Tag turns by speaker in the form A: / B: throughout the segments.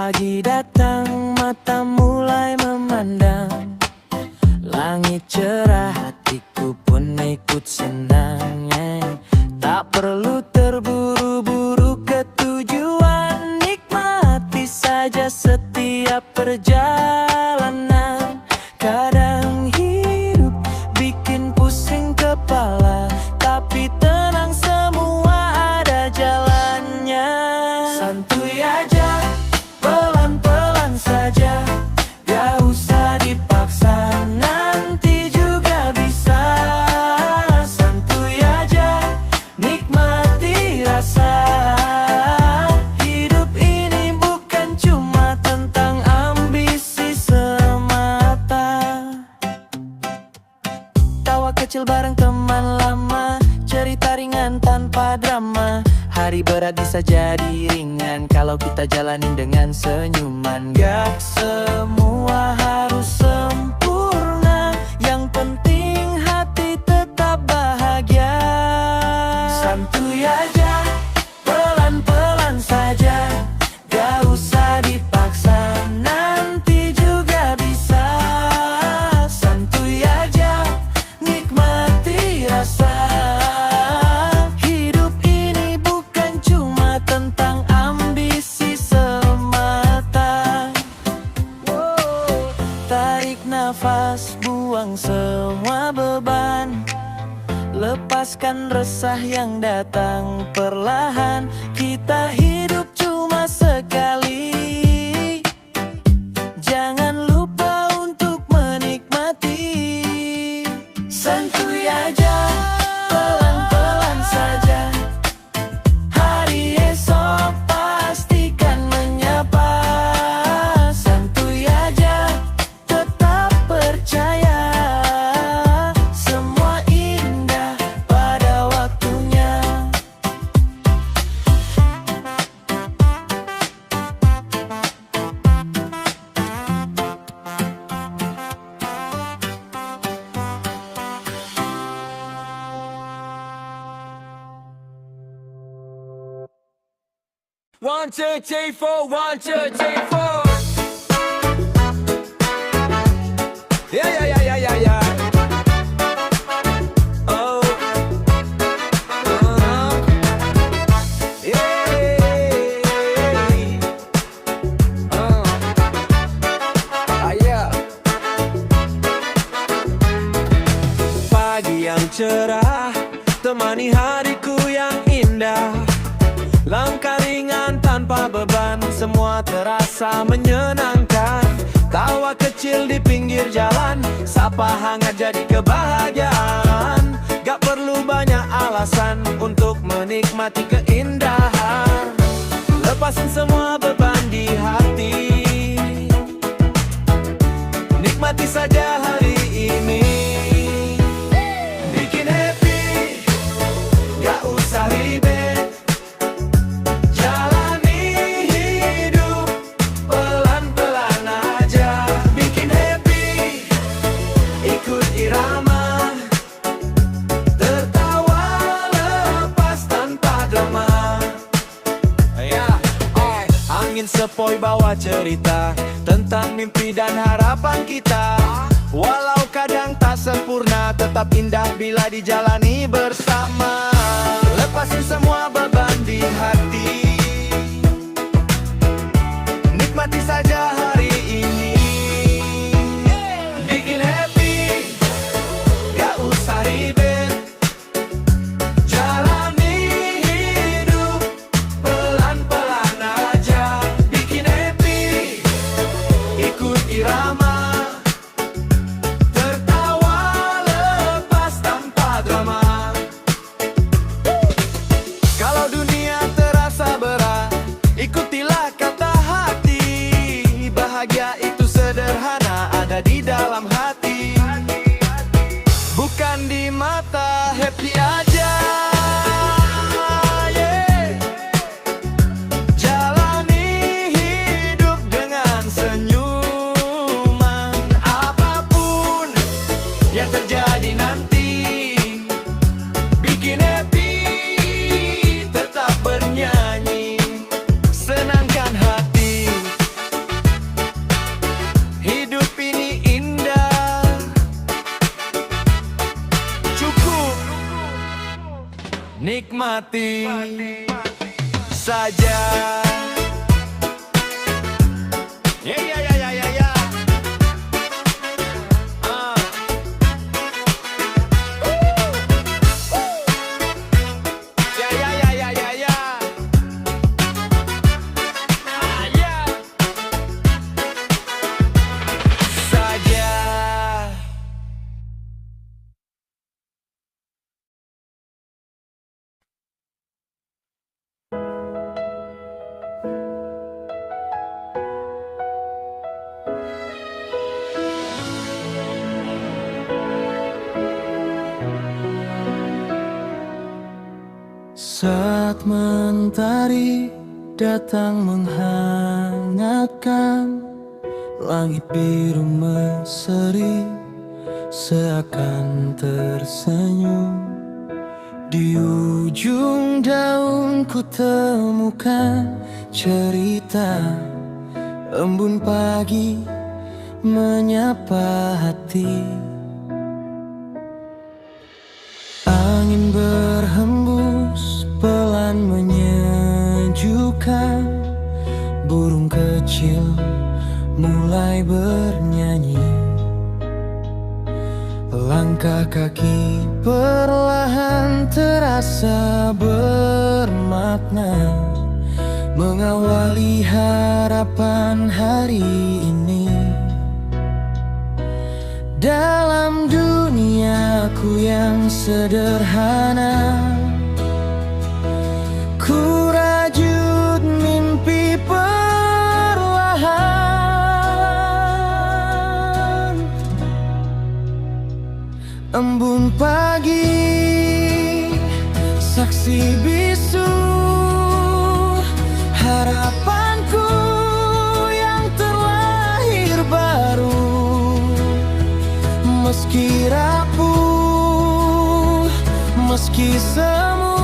A: Pagi datang, mata mulai memandang. Langit cerah, hatiku pun ikut senang. Tak perlu terburu-buru ke tujuan, nikmati saja setiap perjalanan. Kadang hidup bikin pusing kepala, tapi tenang, semua ada jalannya. Santuy aja, pelan-pelan saja, gak usah dipaksa, nanti juga bisa. Santuy aja, nikmati rasa. Hidup ini bukan cuma tentang ambisi semata. Tawa kecil bareng teman lama, cerita ringan tanpa drama. Hari berat bisa jadi ringan kalau kita jalanin dengan senyuman. Gak semua harus sempurna, yang penting hati tetap bahagia. Santuy aja, pelan-pelan saja, gak usah dipaksa, nanti juga bisa. Santuy aja, nikmati rasa. Hidup ini bukan cuma tentang ambisi semata. Tarik nafas, buang semua beban, lepaskan resah yang datang perlahan. Kita hidup cuma sekali, jangan lupa untuk menikmati. Santuy aja, pelan-pelan saja, hari esok pastikan menyapa. Santuy aja, tetap percaya, semua indah pada waktunya.
B: One, two, three, four, one, two, three, four. Yeah, yeah, yeah, yeah, yeah, yeah. Oh. Yeah. Yeah. Pagi yang cerah temani hariku yang indah. Langkah ringan tanpa beban, semua terasa menyenangkan. Tawa kecil di pinggir jalan, sapa hangat jadi kebahagiaan. Gak perlu banyak alasan untuk menikmati keindahan. Lepasin semua beban di hati, nikmati saja hari ini. Bikin happy, gak usah ribet. Sepoi bawa cerita tentang mimpi dan harapan kita. Walau kadang tak sempurna, tetap indah bila dijalani bersama. Lepasin semua beban di hati, nikmati saja hari ini. Bikin happy, gak usah ribet. Kalau dunia terasa berat, mati saja. Ya ya ya ya ya ya. Ya ya ya ya ya ya. Ya. Saja. Saat mentari datang menghangatkan, langit biru berseri seakan tersenyum. Di ujung daun ku temukan cerita, embun pagi menyapa hati. Angin berhembus pelan menyejukkan, burung kecil mulai bernyanyi. Langkah kaki perlahan terasa bermakna, mengawali harapan hari ini. Dalam duniaku yang sederhana, ku rajut mimpi perlahan. Embun pagi, saksi bisu harapanku yang terlahir baru. Meski rapuh, meski semu,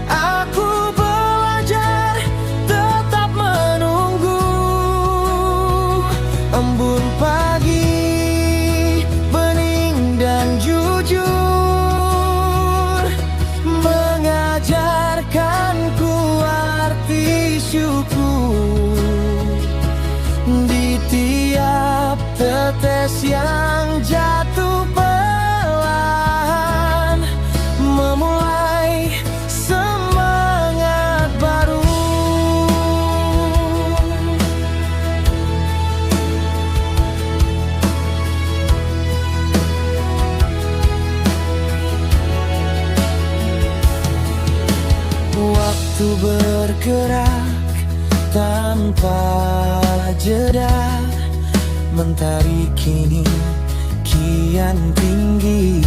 B: aku belajar tetap menunggu. Embun pagi, bening dan jujur, mengajarkanku arti syukur. Di tiap tetes yang jatuh pelan, memulai semangat baru. Waktu bergerak tanpa jeda, mentari kini kian tinggi.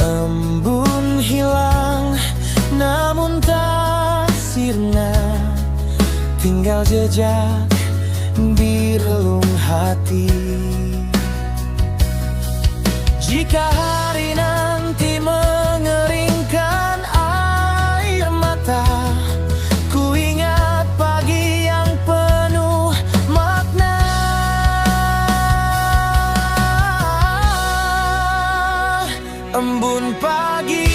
B: Embun hilang namun tak sirna, tinggal jejak di relung hati. Jika hari nanti mengeringkan air mata, ku ingat pagi yang penuh makna. Embun pagi,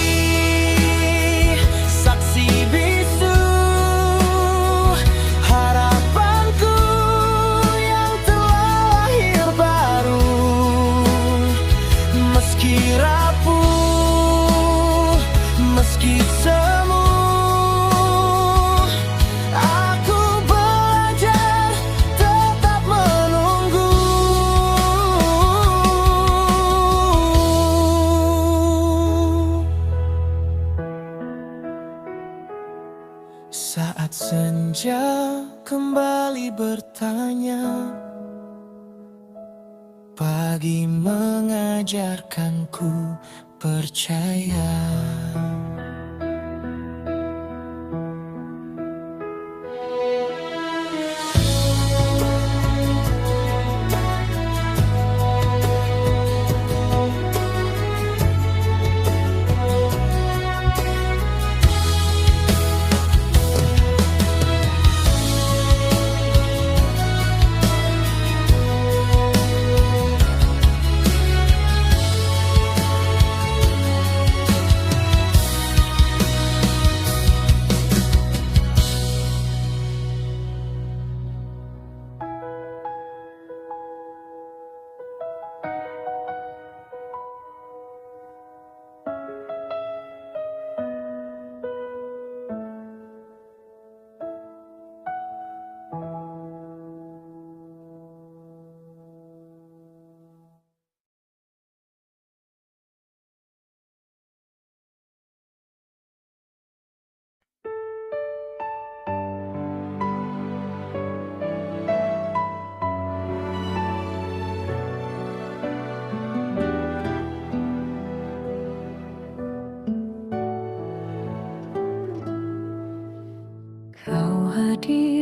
B: saksi bisu harapanku yang telah lahir baru. Meski rapuh, meski semu, aku belajar tetap menunggu. Saat senja kembali bertanya, pagi mengajarkanku percaya.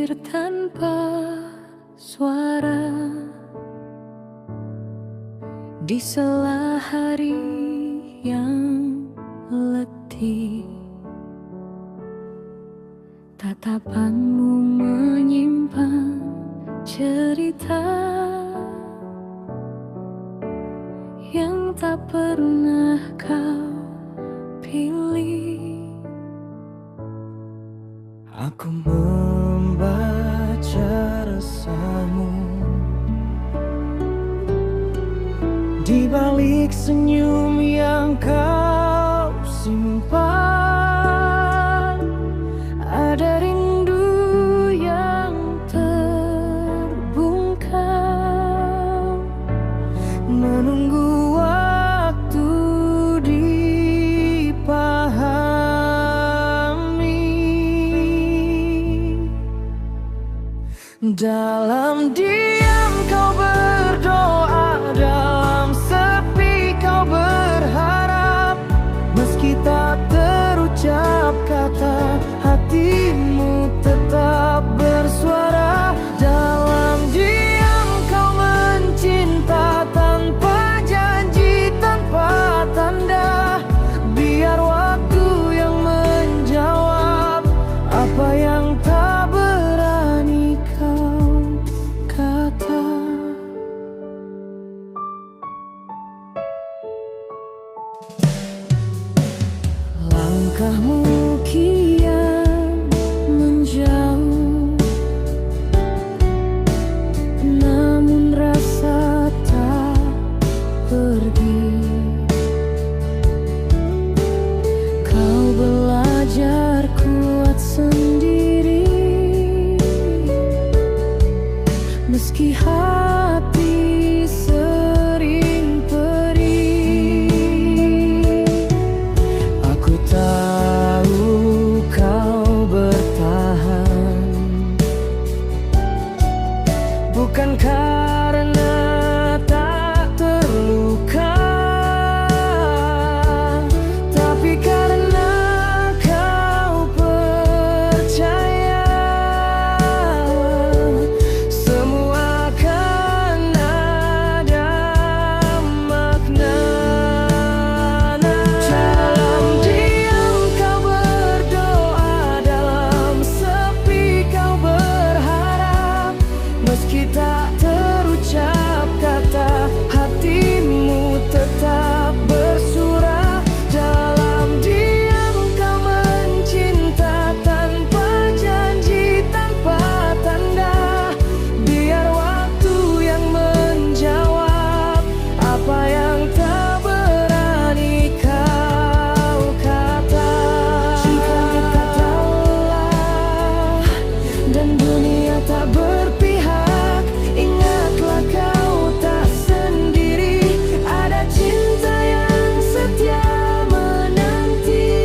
C: hadir tanpa suara di sela hari yang letih. Tatapanmu menyimpan cerita yang tak pernah kau pilih.
B: Aku membaca resahmu di balik senyum yang kau simpan. Ada rindu yang terbungkam, menunggu waktu dipahami. Dalam diam kau berdoa, dalam sepi kau berharap. Meski tak terucap kata, hatimu tetap bersuara. Dalam diam kau mencinta tanpa janji, tanpa tanda. Biar waktu yang menjawab apa yang tak berani kau kata. Langkahmu kian menjauh, namun rasa tak pergi. Kau belajar kuat sendiri, meski hati sering perih. Aku tahu kau bertahan, bukan karena tak terluka, tapi karena kau percaya semua akan ada makna. Dalam diam kau berdoa, dalam sepi kau berharap. Meski tak terucap kata, hatimu tetap bersuara. Dalam diam kau mencinta tanpa janji, tanpa tanda. Biar waktu yang menjawab apa yang tak berani kau kata. Jika kita lelah dan dunia tak berpihak, ingatlah kau tak sendiri. Ada cinta yang setia menanti.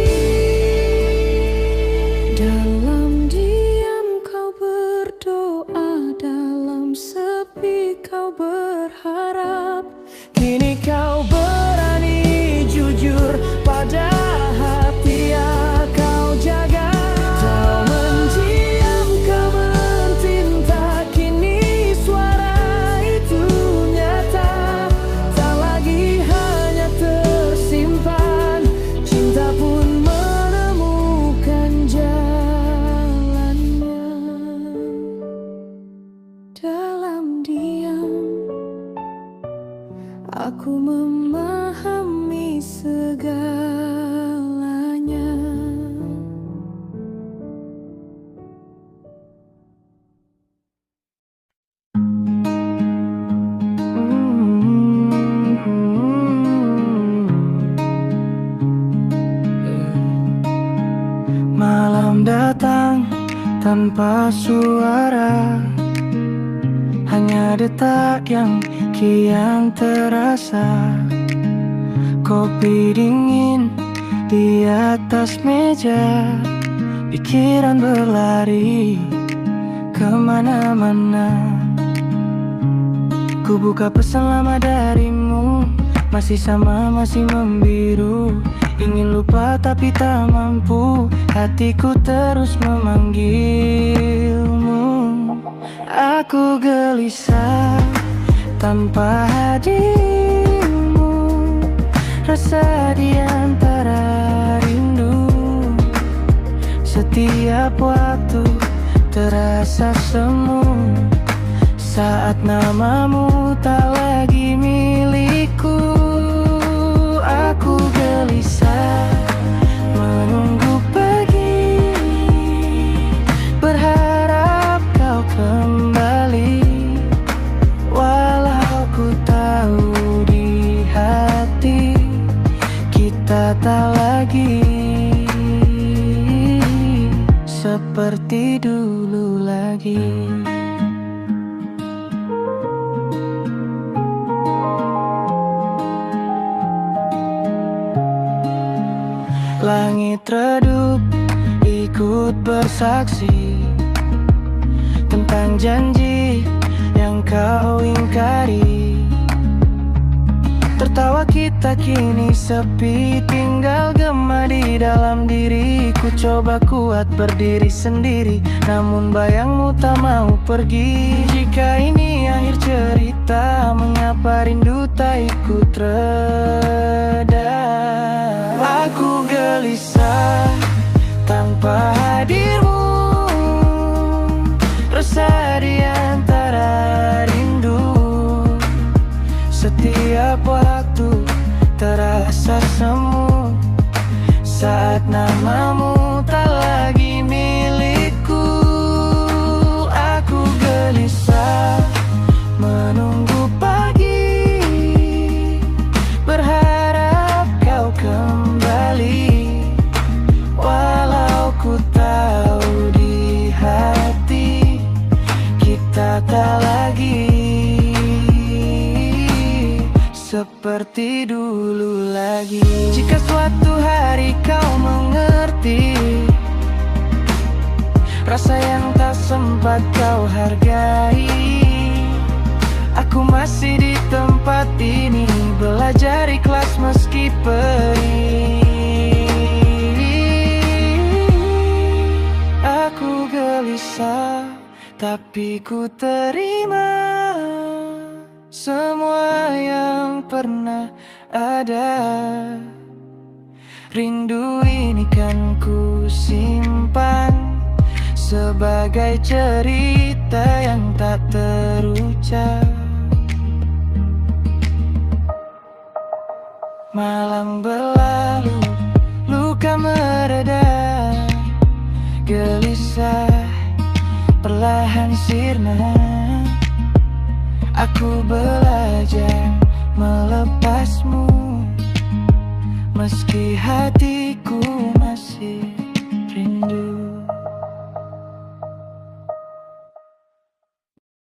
B: Dalam diam kau berdoa, dalam sepi kau berharap. Kini kau berani jujur pada hati yang kau jaga. Kau mendiam, kau mencinta, kini suara itu nyata. Tak lagi hanya tersimpan, cinta pun menemukan jalannya. Dalam diam aku memahami segalanya. Malam datang tanpa suara, hanya detak yang kian terasa. Kopi dingin di atas meja, pikiran berlari kemana-mana. Ku buka pesan lama darimu, masih sama, masih membiru. Ingin lupa tapi tak mampu, hatiku terus memanggilmu.
A: Aku gelisah tanpa hadirmu, rasa di antara rindu. Setiap waktu terasa semu saat namamu tak lagi milikku. Aku gelisah menunggu pagi, berharap kau kembali, walau ku tahu di hati kita tak lagi seperti dulu lagi. Langit redup ikut bersaksi tentang janji yang kau ingkari. Tertawa kita kini sepi, tinggal gema di dalam diriku. Coba kuat berdiri sendiri, namun bayangmu tak mau pergi. Jika ini akhir cerita, mengapa rindu tak ikut reda? Aku gelisah tanpa hadirmu, resah di antara rindu. Setiap waktu terasa semu saat namamu tak lagi milikku. Aku gelisah menunggu pagi, berharap kau kembali, walau ku tahu di hati kita tak lagi seperti dulu lagi. Jika suatu hari kau mengerti rasa yang tak sempat kau hargai, aku masih di tempat ini, belajar ikhlas meski perih. Aku gelisah tapi ku terima semua yang pernah ada. Rindu ini kan ku simpan sebagai cerita yang tak terucap. Malam berlalu, luka mereda, gelisah perlahan sirna. Aku belajar melepasmu, meski hatiku masih rindu.